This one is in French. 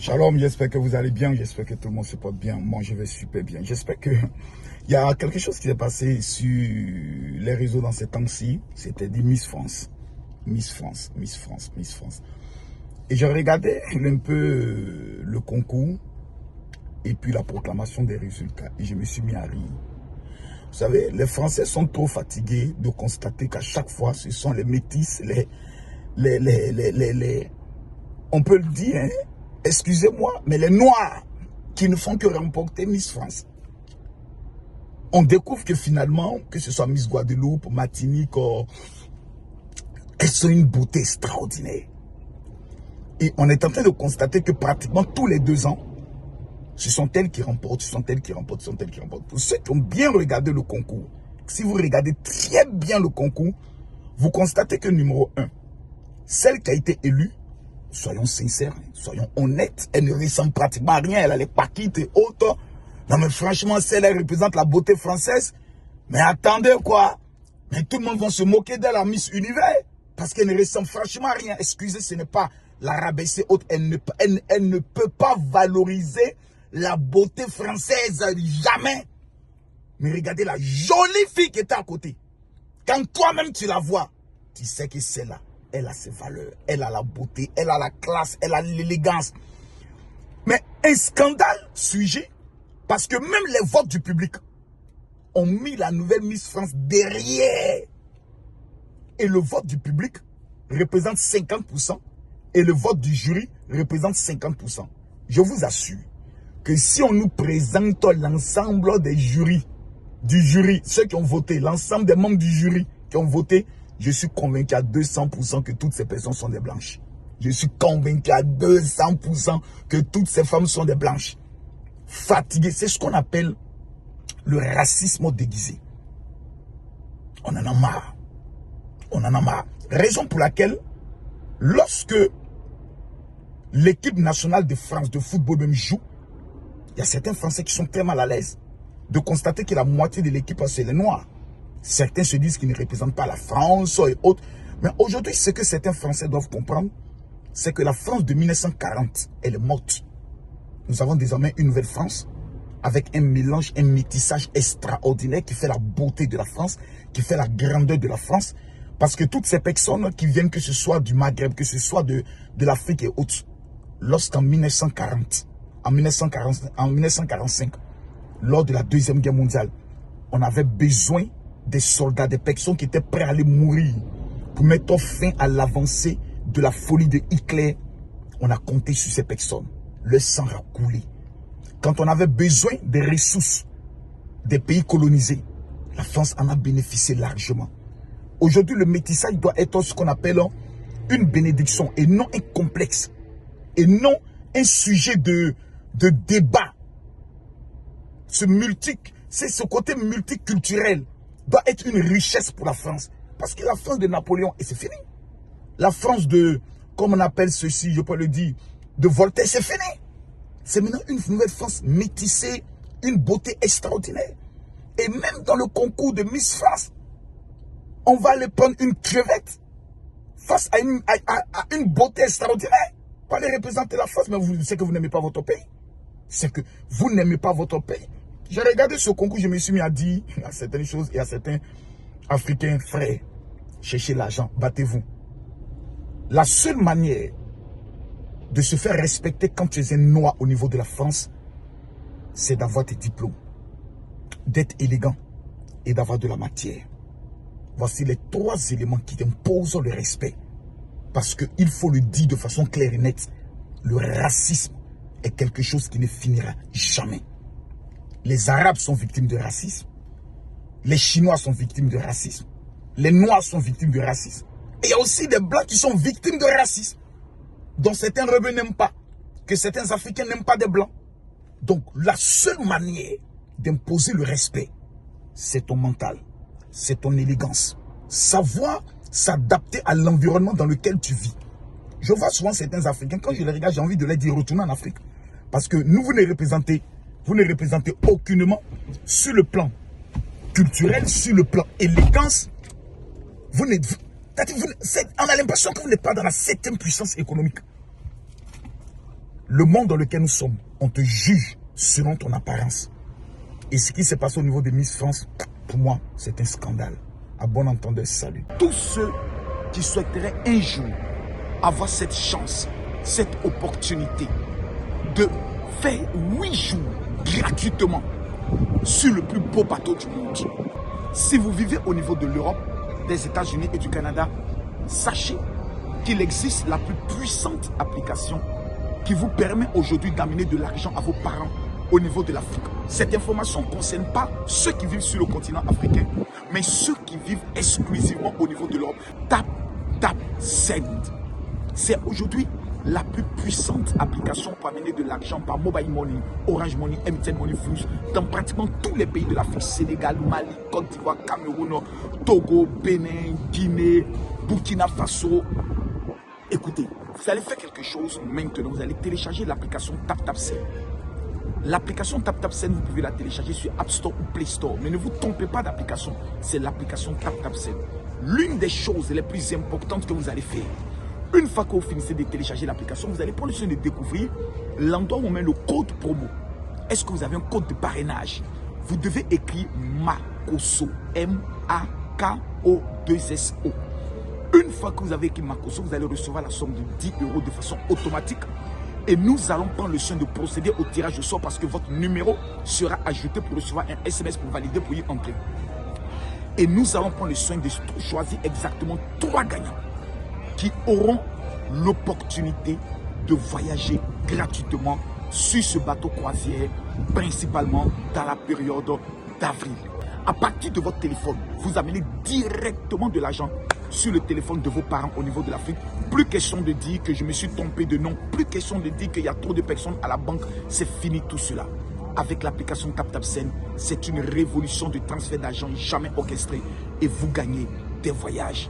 Shalom, j'espère que vous allez bien, j'espère que tout le monde se porte bien. Moi, je vais super bien. J'espère que il y a quelque chose qui s'est passé sur les réseaux dans ces temps-ci. C'était dit Miss France. Miss France, Miss France, Miss France. Et je regardais un peu le concours et puis la proclamation des résultats. Et je me suis mis à rire. Vous savez, les Français sont trop fatigués de constater qu'à chaque fois, ce sont les métis, on peut le dire, hein, excusez-moi, mais les Noirs qui ne font que remporter Miss France. On découvre que finalement, que ce soit Miss Guadeloupe, Martinique, elles sont une beauté extraordinaire. Et on est en train de constater que pratiquement tous les 2 ans, ce sont elles qui remportent, ce sont elles qui remportent, ce sont elles qui remportent. Pour ceux qui ont bien regardé le concours, si vous regardez très bien le concours, vous constatez que numéro 1, celle qui a été élue, soyons sincères, soyons honnêtes, elle ne ressemble pratiquement à rien, elle a les paquites et autres. Non mais franchement, celle-là représente la beauté française. Mais attendez quoi, mais tout le monde va se moquer d'elle, la Miss Univers, parce qu'elle ne ressemble franchement à rien. Excusez, ce n'est pas la rabaisser haute, elle ne peut pas valoriser la beauté française, jamais. Mais regardez la jolie fille qui était à côté. Quand toi-même tu la vois, tu sais que celle-là, elle a ses valeurs, elle a la beauté, elle a la classe, elle a l'élégance. Mais un scandale sujet, parce que même les votes du public ont mis la nouvelle Miss France derrière. Et le vote du public représente 50% et le vote du jury représente 50%. Je vous assure que si on nous présente l'ensemble des jurys, ceux qui ont voté, l'ensemble des membres du jury qui ont voté, je suis convaincu à 200% que toutes ces personnes sont des blanches. Je suis convaincu à 200% que toutes ces femmes sont des blanches. Fatiguées, c'est ce qu'on appelle le racisme déguisé. On en a marre. On en a marre. Raison pour laquelle, lorsque l'équipe nationale de France de football même joue, il y a certains Français qui sont très mal à l'aise de constater que la moitié de l'équipe, c'est les Noirs. Certains se disent qu'ils ne représentent pas la France et autres. Mais aujourd'hui, ce que certains Français doivent comprendre, c'est que la France de 1940, elle est morte. Nous avons désormais une nouvelle France avec un mélange, un métissage extraordinaire qui fait la beauté de la France, qui fait la grandeur de la France. Parce que toutes ces personnes qui viennent, que ce soit du Maghreb, que ce soit de l'Afrique et autres, lorsqu'en 1940, en 1945, lors de la Deuxième Guerre mondiale, on avait besoin des soldats, des personnes qui étaient prêts à aller mourir pour mettre fin à l'avancée de la folie de Hitler. On a compté sur ces personnes. Le sang a coulé. Quand on avait besoin des ressources des pays colonisés, la France en a bénéficié largement. Aujourd'hui, le métissage doit être ce qu'on appelle une bénédiction et non un complexe. Et non un sujet de débat. C'est ce côté multiculturel doit être une richesse pour la France. Parce que la France de Napoléon, et c'est fini. La France de, comme on appelle ceci, je peux le dire, de Voltaire, c'est fini. C'est maintenant une nouvelle France métissée, une beauté extraordinaire. Et même dans le concours de Miss France, on va aller prendre une crevette face à une beauté extraordinaire. Pour aller représenter la France, mais c'est que vous n'aimez pas votre pays. C'est que vous n'aimez pas votre pays. J'ai regardé ce concours, je me suis mis à dire à certaines choses et à certains Africains, frères, cherchez l'argent, battez-vous. La seule manière de se faire respecter quand tu es un noir au niveau de la France, c'est d'avoir tes diplômes, d'être élégant et d'avoir de la matière. Voici les 3 éléments qui t'imposent le respect. Parce qu'il faut le dire de façon claire et nette, le racisme est quelque chose qui ne finira jamais. Les Arabes sont victimes de racisme. Les Chinois sont victimes de racisme. Les Noirs sont victimes de racisme. Et il y a aussi des Blancs qui sont victimes de racisme. Dont certains rebeux n'aiment pas. Que certains Africains n'aiment pas des Blancs. Donc la seule manière d'imposer le respect, c'est ton mental. C'est ton élégance. Savoir s'adapter à l'environnement dans lequel tu vis. Je vois souvent certains Africains, quand je les regarde, j'ai envie de les dire retourner en Afrique. Parce que nous, vous ne représentez aucunement sur le plan culturel, sur le plan élégance. On a l'impression que vous n'êtes pas dans la 7e puissance économique. Le monde dans lequel nous sommes, on te juge selon ton apparence. Et ce qui s'est passé au niveau de Miss France, pour moi, c'est un scandale. À bon entendeur, salut. Tous ceux qui souhaiteraient un jour avoir cette chance, cette opportunité de faire 8 jours gratuitement sur le plus beau bateau du monde. Si vous vivez au niveau de l'Europe, des États-Unis et du Canada, sachez qu'il existe la plus puissante application qui vous permet aujourd'hui d'amener de l'argent à vos parents au niveau de l'Afrique. Cette information ne concerne pas ceux qui vivent sur le continent africain, mais ceux qui vivent exclusivement au niveau de l'Europe. Tap Send. C'est aujourd'hui la plus puissante application pour amener de l'argent par Mobile Money, Orange Money, MTN Money Plus dans pratiquement tous les pays de l'Afrique. Sénégal, Mali, Côte d'Ivoire, Cameroun, Togo, Bénin, Guinée, Burkina Faso. Écoutez, vous allez faire quelque chose maintenant. Vous allez télécharger l'application TapTapSend. L'application TapTapSend, vous pouvez la télécharger sur App Store ou Play Store. Mais ne vous trompez pas d'application. C'est l'application TapTapSend. L'une des choses les plus importantes que vous allez faire, une fois que vous finissez de télécharger l'application, vous allez prendre le soin de découvrir l'endroit où on met le code promo. Est-ce que vous avez un code de parrainage? Vous devez écrire MAKOSO. M-A-K-O-2-S-O. Une fois que vous avez écrit MAKOSO, vous allez recevoir la somme de 10 € de façon automatique. Et nous allons prendre le soin de procéder au tirage au sort parce que votre numéro sera ajouté pour recevoir un SMS pour valider pour y entrer. Et nous allons prendre le soin de choisir exactement 3 gagnants qui auront l'opportunité de voyager gratuitement sur ce bateau croisière, principalement dans la période d'avril. À partir de votre téléphone, vous amenez directement de l'argent sur le téléphone de vos parents au niveau de l'Afrique. Plus question de dire que je me suis trompé de nom, plus question de dire qu'il y a trop de personnes à la banque. C'est fini tout cela. Avec l'application TapTapSend, c'est une révolution de transfert d'argent jamais orchestrée et vous gagnez des voyages